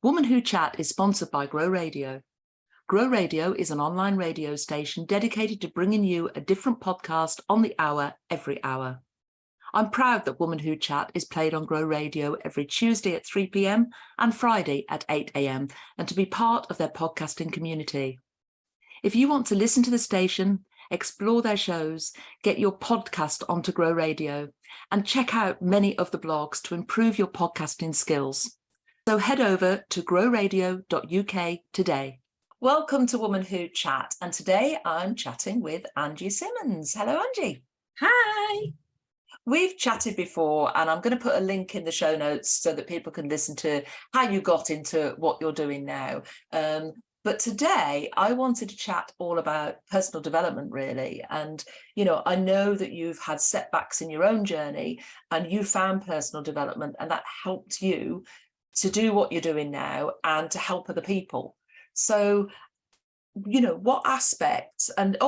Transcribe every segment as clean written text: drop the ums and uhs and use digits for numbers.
Woman Who Chat is sponsored by Grow Radio. Grow Radio is an online radio station dedicated to bringing you a different podcast on the hour every hour. I'm proud that Woman Who Chat is played on Grow Radio every Tuesday at 3 p.m. and Friday at 8 a.m. and to be part of their podcasting community. If you want to listen to the station, explore their shows, get your podcast onto Grow Radio, and check out many of the blogs to improve your podcasting skills. So head over to growradio.uk today. Welcome to Woman Who Chat, and today I'm chatting with Angie Simmons. Hello, Angie. Hi. We've chatted before, and I'm going to put a link in the show notes so that people can listen to how you got into what you're doing now. But today I wanted to chat all about personal development, really. And, you know, I know that you've had setbacks in your own journey and you found personal development, and that helped you to do what you're doing now and to help other people. So, you know, what aspects, and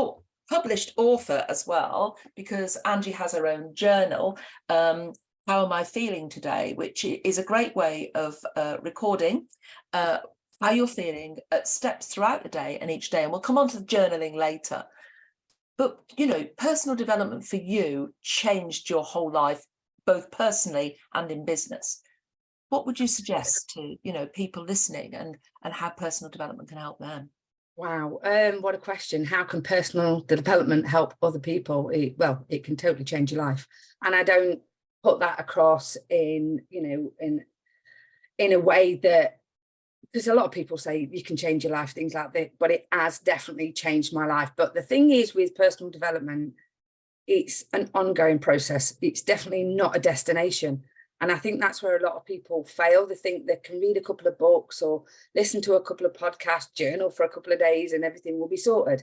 published author as well, because Angie has her own journal, How Am I Feeling Today, which is a great way of recording how you're feeling at steps throughout the day and each day. And we'll come on to the journaling later. But, you know, personal development for you changed your whole life, both personally and in business. What would you suggest to, you know, people listening and how personal development can help them? Wow. What a question. How can personal development help other people? It can totally change your life. And I don't put that across in a way that, because a lot of people say you can change your life, things like that, but it has definitely changed my life. But the thing is with personal development, it's an ongoing process. It's definitely not a destination. And I think that's where a lot of people fail. They think they can read a couple of books or listen to a couple of podcasts, journal for a couple of days and everything will be sorted.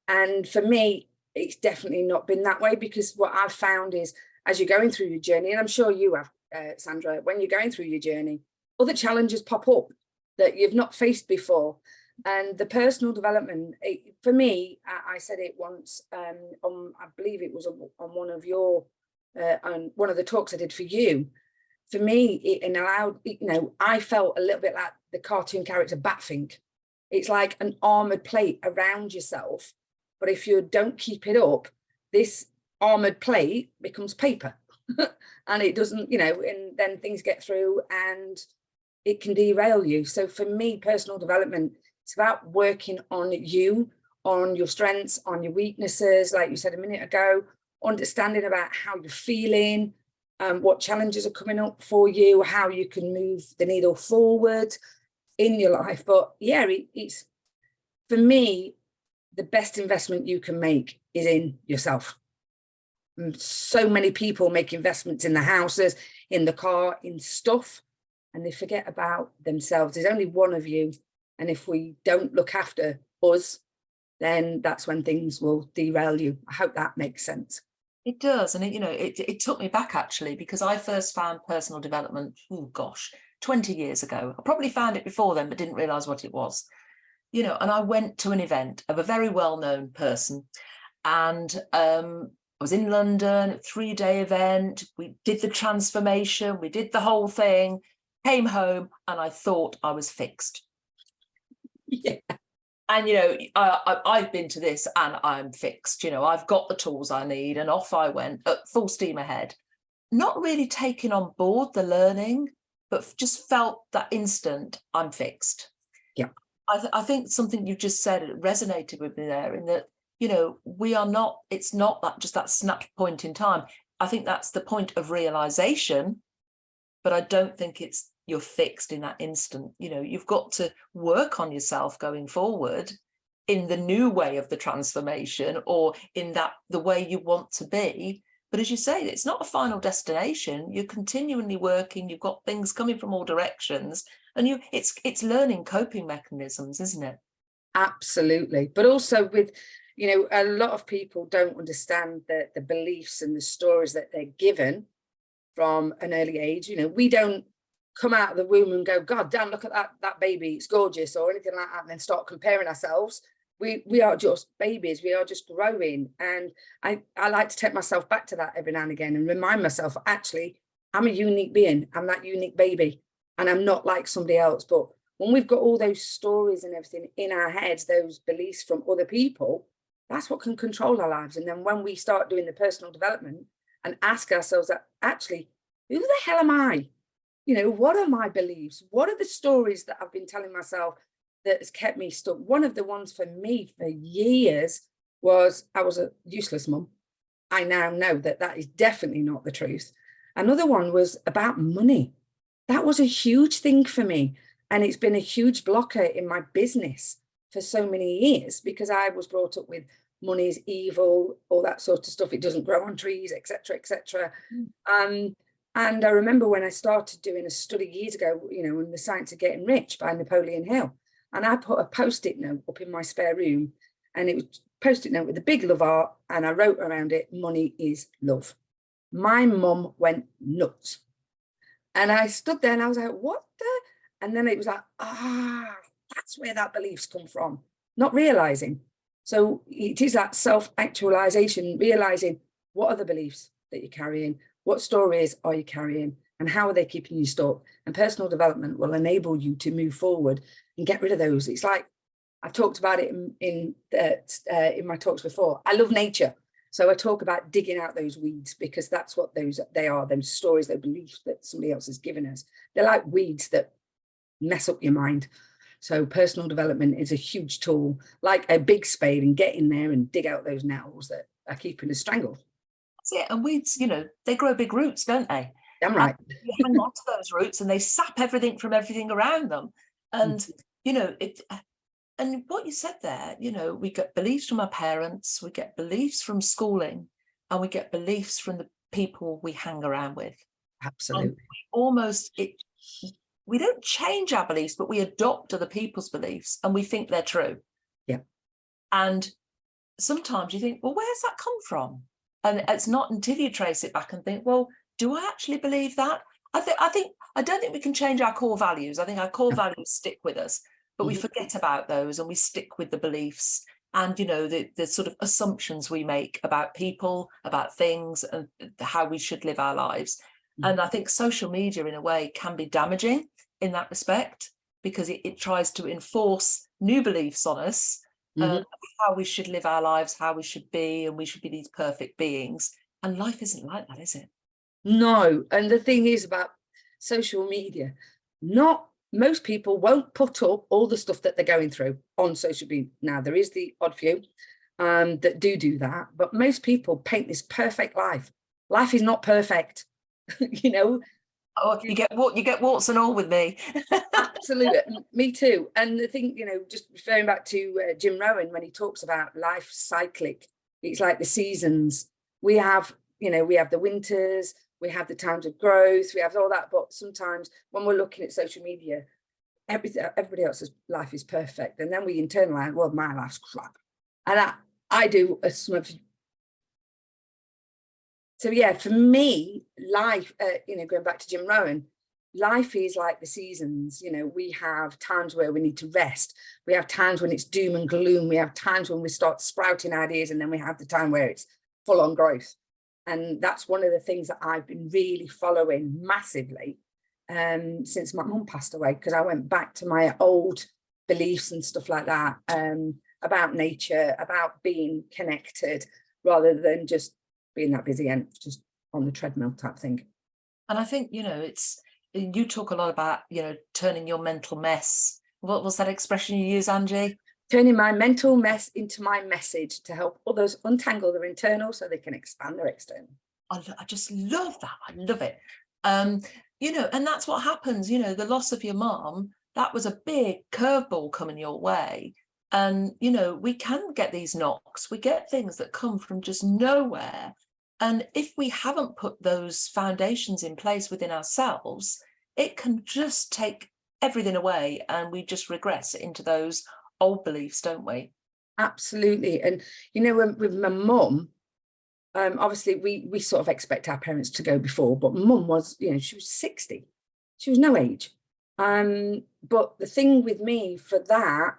And for me, it's definitely not been that way, because what I've found is as you're going through your journey, and I'm sure you have, Sandra, when you're going through your journey, other challenges pop up that you've not faced before. And the personal development, for me, I said it once, I believe it was on one of your, on one of the talks I did for you. For me, it allowed, you know, I felt a little bit like the cartoon character Batfink. It's like an armored plate around yourself. But if you don't keep it up, this armored plate becomes paper and it doesn't, you know, and then things get through and it can derail you. So for me, personal development, it's about working on you, on your strengths, on your weaknesses, like you said a minute ago, understanding about how you're feeling, what challenges are coming up for you, how you can move the needle forward in your life. But yeah, it's, for me, the best investment you can make is in yourself. And so many people make investments in the houses, in the car, in stuff, and they forget about themselves. There's only one of you. And if we don't look after us, then that's when things will derail you. I hope that makes sense. It does. And, it took me back, actually, because I first found personal development, 20 years ago. I probably found it before then, but didn't realise what it was. You know, and I went to an event of a very well-known person. And I was in London, a 3-day event. We did the transformation. We did the whole thing, came home, and I thought I was fixed. Yeah. And, you know, I've been to this and I'm fixed, you know, I've got the tools I need, and off I went at full steam ahead, not really taking on board the learning, but just felt that instant I'm fixed. Yeah. I think something you've just said resonated with me there, in that, you know, it's not that just that snap point in time. I think that's the point of realization, but I don't think it's you're fixed in that instant. You know, you've got to work on yourself going forward in the new way of the transformation, or in the way you want to be. But as you say, it's not a final destination. You're continually working. You've got things coming from all directions, and it's learning coping mechanisms, isn't it? Absolutely. But also with, you know, a lot of people don't understand the beliefs and the stories that they're given from an early age. You know, we don't come out of the womb and go, God damn, look at that baby, it's gorgeous, or anything like that, and then start comparing ourselves. We are just babies, we are just growing. And I like to take myself back to that every now and again and remind myself, actually, I'm a unique being, I'm that unique baby. and I'm not like somebody else. But when we've got all those stories and everything in our heads, those beliefs from other people, that's what can control our lives. And then when we start doing the personal development and ask ourselves that, actually, who the hell am I? You know, what are my beliefs? What are the stories that I've been telling myself that has kept me stuck? One of the ones for me for years was I was a useless mum. I now know that that is definitely not the truth. Another one was about money. That was a huge thing for me. And it's been a huge blocker in my business for so many years, because I was brought up with money is evil, all that sort of stuff. It doesn't grow on trees, etc., etc. And I remember when I started doing a study years ago, you know, in The Science of Getting Rich by Napoleon Hill, and I put a post-it note up in my spare room, and it was post-it note with a big love art, and I wrote around it, money is love. My mum went nuts. And I stood there and I was like, what the? And then it was like, that's where that belief's come from, not realizing. So it is that self-actualization, realizing what are the beliefs that you're carrying, what stories are you carrying, and how are they keeping you stuck? And personal development will enable you to move forward and get rid of those. It's like, I've talked about it in my talks before. I love nature. So I talk about digging out those weeds, because that's what they are, those stories, those beliefs that somebody else has given us. They're like weeds that mess up your mind. So personal development is a huge tool, like a big spade, and get in there and dig out those nettles that are keeping us strangled. That's it. And weeds, you know, they grow big roots, don't they? Damn right. And you hang on to those roots and they sap everything from everything around them. And, you know, and what you said there, you know, we get beliefs from our parents, we get beliefs from schooling, and we get beliefs from the people we hang around with. Absolutely. We don't change our beliefs, but we adopt other people's beliefs and we think they're true. Yeah. And sometimes you think, well, where's that come from? And it's not until you trace it back and think, well, do I actually believe that? I don't think we can change our core values. I think our core values stick with us, but we forget about those and we stick with the beliefs and, you know, the sort of assumptions we make about people, about things, and how we should live our lives. And I think social media, in a way, can be damaging in that respect, because it tries to enforce new beliefs on us, how we should live our lives, how we should be, and we should be these perfect beings. And life isn't like that, is it? No. And the thing is about social media, not most people won't put up all the stuff that they're going through on social media. Now, there is the odd few that do that, but most people paint this perfect life. Life is not perfect. You know, oh, you get warts and all with me. Absolutely, me too. And the thing, you know, just referring back to Jim Rohn, when he talks about life cyclic, it's like the seasons. We have, you know, we have the winters, we have the times of growth, we have all that. But sometimes when we're looking at social media, everybody else's life is perfect, and then we internalize, well, my life's crap. And I do a smudge. So yeah, for me, life, you know, going back to Jim Rohn, life is like the seasons. You know, we have times where we need to rest. We have times when it's doom and gloom. We have times when we start sprouting ideas, and then we have the time where it's full on growth. And that's one of the things that I've been really following massively since my mum passed away, because I went back to my old beliefs and stuff like that, about nature, about being connected, rather than just being that busy and just on the treadmill type thing. And I think, you know, you talk a lot about, you know, turning your mental mess. What was that expression you use, Angie? Turning my mental mess into my message to help others untangle their internal so they can expand their external. I just love that. I love it. You know, and that's what happens, you know, the loss of your mom, that was a big curveball coming your way. And, you know, we can get these knocks. We get things that come from just nowhere. And if we haven't put those foundations in place within ourselves, it can just take everything away, and we just regress into those old beliefs, don't we? Absolutely. And, you know, with my mum, obviously we sort of expect our parents to go before, but mum was, you know, she was 60. She was no age. But the thing with me for that,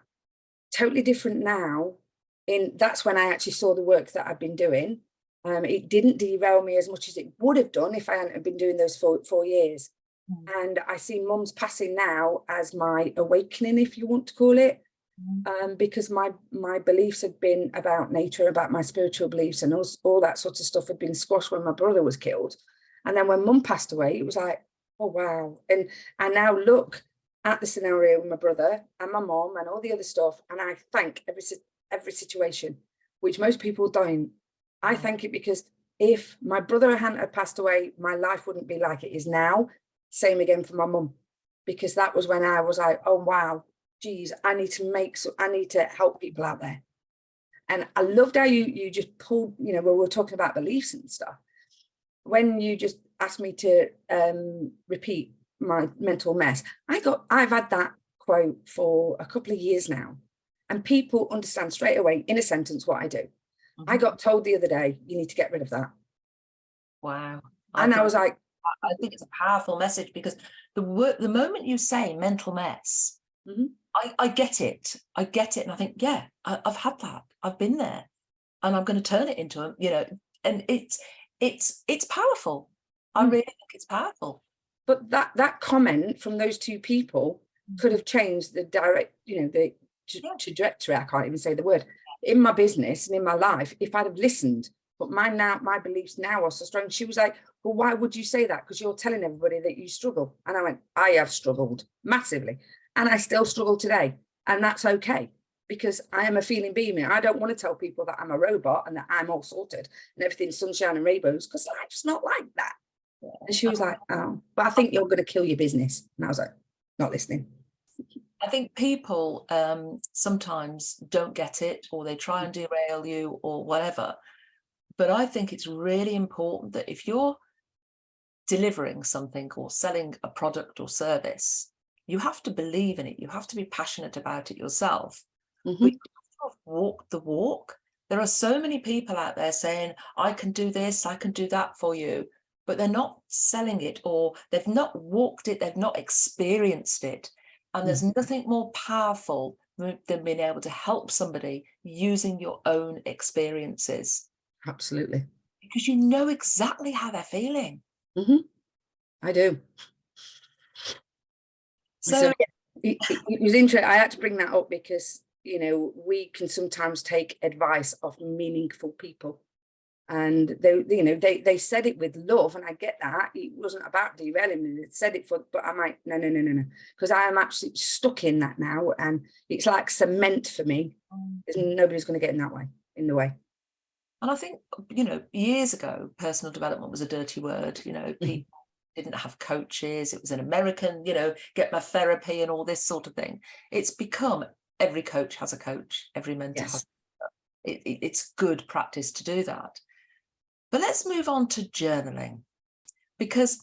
totally different now. That's when I actually saw the work that I've been doing. It didn't derail me as much as it would have done if I hadn't been doing those four years. And I see mum's passing now as my awakening, if you want to call it, because my beliefs had been about nature, about my spiritual beliefs, and all that sort of stuff had been squashed when my brother was killed. And then when mum passed away, it was like, oh, wow. And I now look at the scenario with my brother and my mom and all the other stuff, and I thank every situation, which most people don't. I thank it because if my brother hadn't have passed away, my life wouldn't be like it is now. Same again for my mum, because that was when I was like, oh, wow, geez, I need to help people out there. And I loved how you just pulled, you know, when we were talking about beliefs and stuff, when you just asked me to repeat my mental mess. I've had that quote for a couple of years now, and people understand straight away in a sentence what I do. I got told the other day, you need to get rid of that. Wow. And I was like, I think it's a powerful message, because the moment you say mental mess, I get it. I get it. And I think, yeah, I've had that. I've been there, and I'm going to turn it into a, you know, and it's powerful. I really think it's powerful. But that comment from those two people could have changed the direct, you know, the trajectory. I can't even say the word, in my business and in my life, if I'd have listened. But my beliefs now are so strong. She was like, well, why would you say that? Because you're telling everybody that you struggle. And I went, I have struggled massively, and I still struggle today. And that's okay, because I am a feeling being. I don't want to tell people that I'm a robot and that I'm all sorted and everything's sunshine and rainbows, because life's not like that. Yeah. And she was like, oh, but I think you're going to kill your business. And I was like, not listening. I think people sometimes don't get it, or they try and derail you or whatever. But I think it's really important that if you're delivering something or selling a product or service, you have to believe in it. You have to be passionate about it yourself. But you have to walk the walk. There are so many people out there saying, I can do this, I can do that for you, but they're not selling it, or they've not walked it, they've not experienced it. And there's nothing more powerful than being able to help somebody using your own experiences. Absolutely. Because you know exactly how they're feeling. I do. So it was interesting. I had to bring that up because, you know, we can sometimes take advice off meaningful people. And they said it with love, and I get that. It wasn't about derailing me. They said it but I'm like, no, because I am absolutely stuck in that now, and it's like cement for me. Nobody's going to get in the way. And I think, you know, years ago, personal development was a dirty word. You know, people didn't have coaches. It was an American, you know, get my therapy and all this sort of thing. It's become every coach has a coach, every mentor has. It's good practice to do that. But let's move on to journaling, because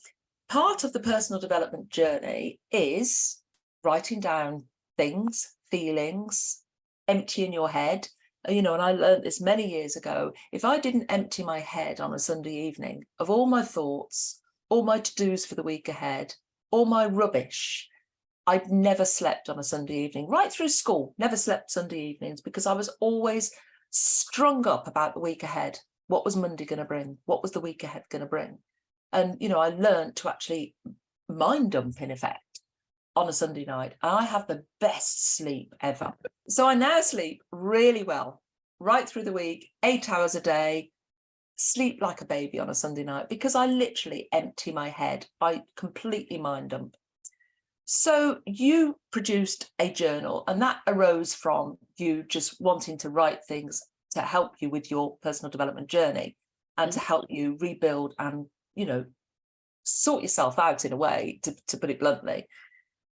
part of the personal development journey is writing down things, feelings, emptying your head. You know, and I learned this many years ago. If I didn't empty my head on a Sunday evening of all my thoughts, all my to-dos for the week ahead, all my rubbish, I'd never slept on a Sunday evening. Right through school, never slept Sunday evenings, because I was always strung up about the week ahead. What was Monday going to bring? What was the week ahead going to bring? And, you know, I learned to actually mind dump, in effect, on a Sunday night. I have the best sleep ever. So I now sleep really well, right through the week, 8 hours a day, sleep like a baby on a Sunday night, because I literally empty my head. I completely mind dump. So you produced a journal, and that arose from you just wanting to write things to help you with your personal development journey, and to help you rebuild and, you know, sort yourself out, in a way, to put it bluntly.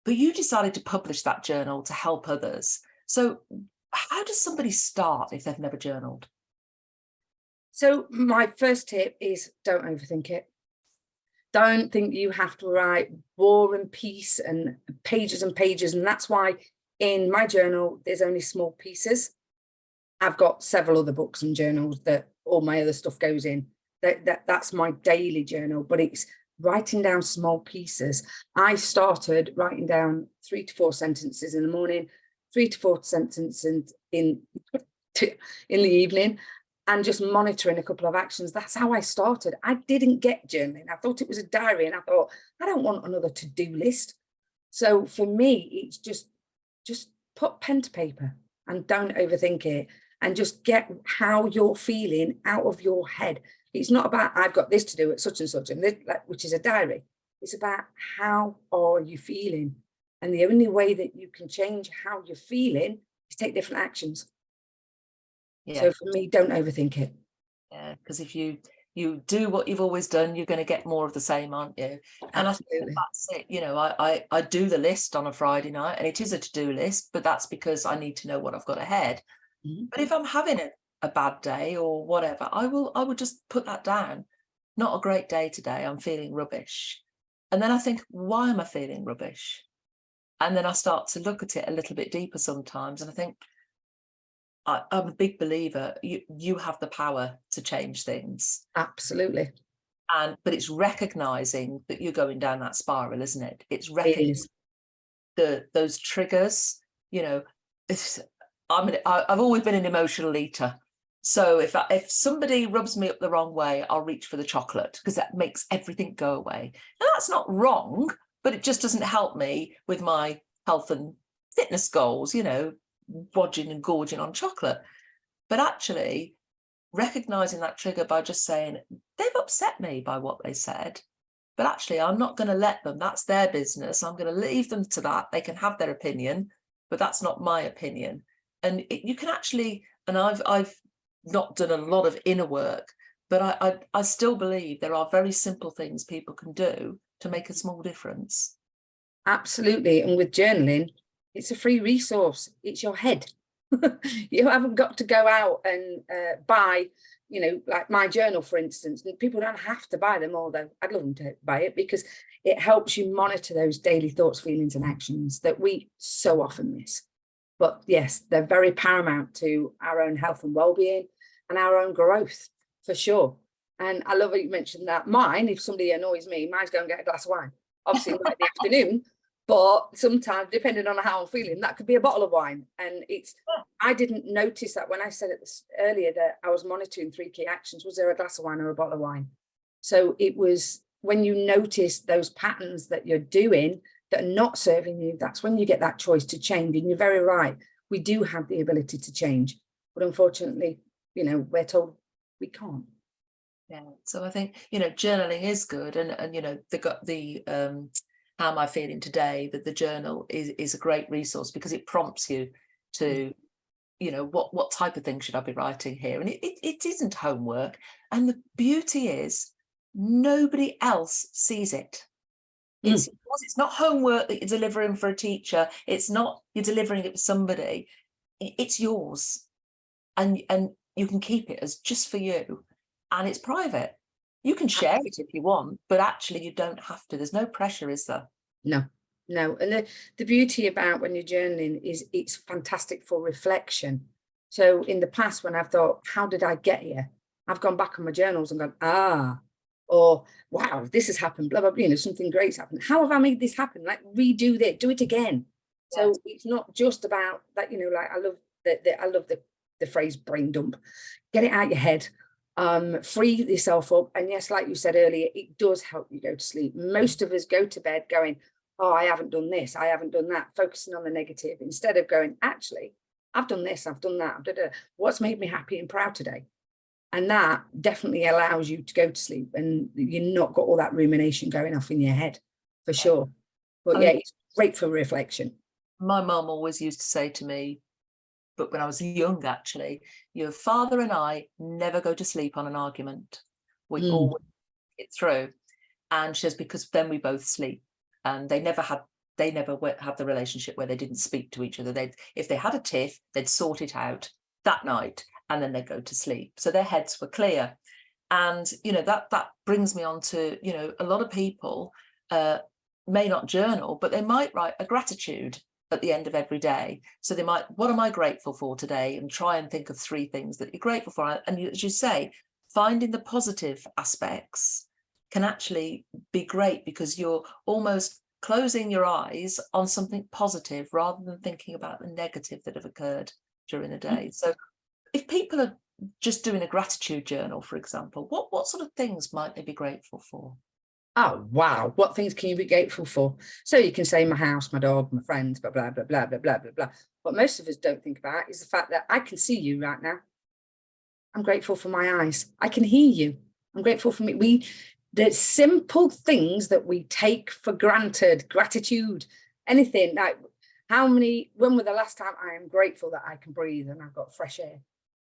But you decided to publish that journal to help others. So how does somebody start if they've never journaled? So my first tip is, don't overthink it. Don't think you have to write War and Peace and pages and pages. And that's why in my journal, there's only small pieces. I've got several other books and journals that all my other stuff goes in. That's my daily journal, but it's writing down small pieces. I started writing down 3 to 4 sentences in the morning, 3 to 4 sentences in the evening. and just monitoring a couple of actions. That's how I started. I didn't get journaling. I thought it was a diary, and I thought, I don't want another to-do list. So for me, it's just put pen to paper and don't overthink it, and just get how you're feeling out of your head. It's not about, I've got this to do at such and such, and this, which is a diary. It's about, how are you feeling? And the only way that you can change how you're feeling is take different actions. Yeah. So for me, don't overthink it. Yeah, because if you do what you've always done, you're going to get more of the same, aren't you? And I think Absolutely. that's it. You know, I do the list on a Friday night, and it is a to-do list, but that's because I need to know what I've got ahead. Mhm. But if I'm having a bad day or whatever, I would just put that down. Not a great day today. I'm feeling rubbish. And then I think, why am I feeling rubbish? And then I start to look at it a little bit deeper sometimes, and I think, I'm a big believer, you have the power to change things. Absolutely. But it's recognizing that you're going down that spiral, isn't it? It's It recognizing is. those triggers. You know, I've always been an emotional eater. So if somebody rubs me up the wrong way, I'll reach for the chocolate, because that makes everything go away. Now, that's not wrong, but it just doesn't help me with my health and fitness goals, you know, bodging and gorging on chocolate. But actually, recognizing that trigger by just saying, they've upset me by what they said, but actually I'm not going to let them. That's their business. I'm going to leave them to that. They can have their opinion, but that's not my opinion. And you can actually, and I've not done a lot of inner work, but I still believe there are very simple things people can do to make a small difference. Absolutely. And with journaling, it's a free resource. It's your head. You haven't got to go out and buy, you know, like my journal, for instance. People don't have to buy them, although I'd love them to buy it, because it helps you monitor those daily thoughts, feelings, and actions that we so often miss. But yes, they're very paramount to our own health and well-being and our own growth, for sure. And I love that you mentioned that. Mine, if somebody annoys me, mine's go and get a glass of wine. Obviously, not in the afternoon, but sometimes, depending on how I'm feeling, that could be a bottle of wine. And I didn't notice that when I said it earlier that I was monitoring 3 key actions. Was there a glass of wine or a bottle of wine? So it was when you notice those patterns that you're doing that are not serving you, that's when you get that choice to change. And you're very right. We do have the ability to change, but unfortunately, you know, we're told we can't. Yeah. So I think, you know, journaling is good. And you know, the how am I feeling today, that the journal is a great resource, because it prompts you to, you know, what type of thing should I be writing here? And it isn't homework. And the beauty is, nobody else sees it. It's not homework that you're delivering for a teacher. It's not you're delivering it for somebody. It's yours, and you can keep it as just for you, and it's private. You can share it if you want, but actually you don't have to. There's no pressure, is there? No, no. And the beauty about when you're journaling is it's fantastic for reflection. So in the past, when I've thought, how did I get here? I've gone back on my journals and gone, or wow, this has happened, blah, blah, blah, you know, something great's happened. How have I made this happen? Like, redo that, do it again. So Yes. it's not just about that, you know, like I love the phrase brain dump. Get it out your head, free yourself up. And yes, like you said earlier, it does help you go to sleep. Most of us go to bed going, oh, I haven't done this, I haven't done that, focusing on the negative instead of going, actually, I've done this, I've done that, what's made me happy and proud today? And that definitely allows you to go to sleep, and you're not got all that rumination going off in your head, for sure. But yeah, it's great for reflection. My mum always used to say to me, but when I was young, actually, your father and I never go to sleep on an argument. We always get through. And she says, because then we both sleep. And they never had the relationship where they didn't speak to each other. If they had a tiff, they'd sort it out that night, and then they'd go to sleep. So their heads were clear. And, you know, that brings me on to, you know, a lot of people may not journal, but they might write a gratitude at the end of every day. So they might, what am I grateful for today? And try and think of 3 things that you're grateful for. And as you say, finding the positive aspects can actually be great, because you're almost closing your eyes on something positive rather than thinking about the negative that have occurred during the day. So if people are just doing a gratitude journal, for example, what sort of things might they be grateful for? Oh, wow. What things can you be grateful for? So you can say my house, my dog, my friends, blah, blah, blah, blah, blah, blah, blah, blah. What most of us don't think about is the fact that I can see you right now. I'm grateful for my eyes. I can hear you. I'm grateful for me. The simple things that we take for granted, gratitude, anything like when were the last time I am grateful that I can breathe and I've got fresh air?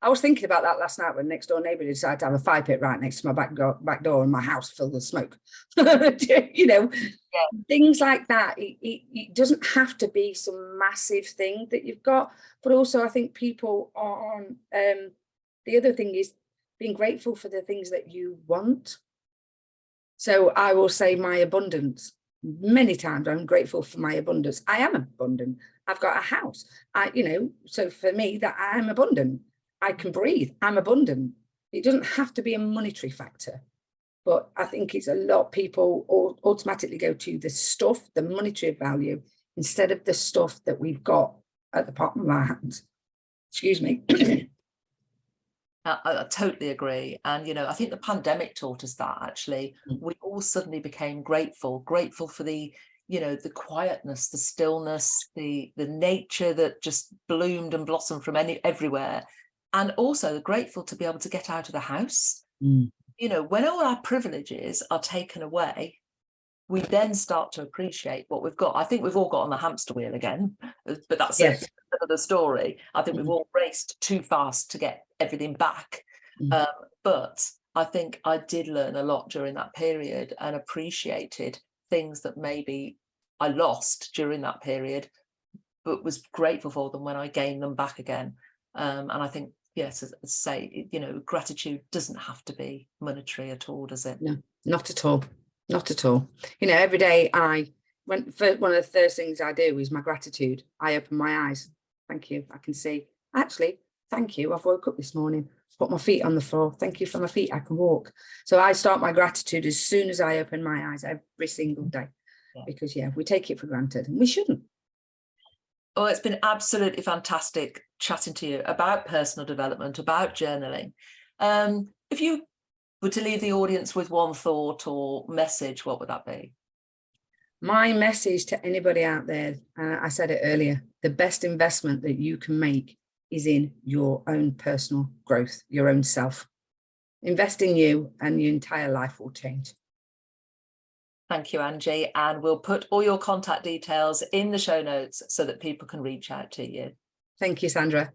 I was thinking about that last night when next door neighbour decided to have a fire pit right next to my back door and my house filled with smoke. You know, Yeah. things like that. It doesn't have to be some massive thing that you've got, but also I think people are on, the other thing is being grateful for the things that you want. So I will say my abundance. Many times I'm grateful for my abundance. I am abundant. I've got a house. So for me, that I am abundant. I can breathe. I'm abundant. It doesn't have to be a monetary factor, but I think it's a lot of people automatically go to the stuff, the monetary value, instead of the stuff that we've got at the bottom of our hands. Excuse me. I totally agree. And, I think the pandemic taught us that actually. Mm. We all suddenly became grateful for the, the quietness, the stillness, the nature that just bloomed and blossomed from everywhere. And also grateful to be able to get out of the house. Mm. When all our privileges are taken away, we then start to appreciate what we've got. I think we've all got on the hamster wheel again, but that's Yes. another story. I think we've all raced too fast to get everything back. But I think I did learn a lot during that period and appreciated things that maybe I lost during that period, but was grateful for them when I gained them back again. And I think, yes, as I say, gratitude doesn't have to be monetary at all, does it? No, not at all. Not at all. Every day one of the first things I do is my gratitude. I open my eyes. Thank you. I can see. Actually, thank you. I've woke up this morning, put my feet on the floor. Thank you for my feet. I can walk. So I start my gratitude as soon as I open my eyes every single day. Yeah. Because we take it for granted and we shouldn't. Oh, it's been absolutely fantastic chatting to you about personal development, about journaling. If you were to leave the audience with one thought or message, what would that be? My message to anybody out there, I said it earlier, the best investment that you can make is in your own personal growth, your own self. Invest in you and your entire life will change. Thank you, Angie. And we'll put all your contact details in the show notes so that people can reach out to you. Thank you, Sandra.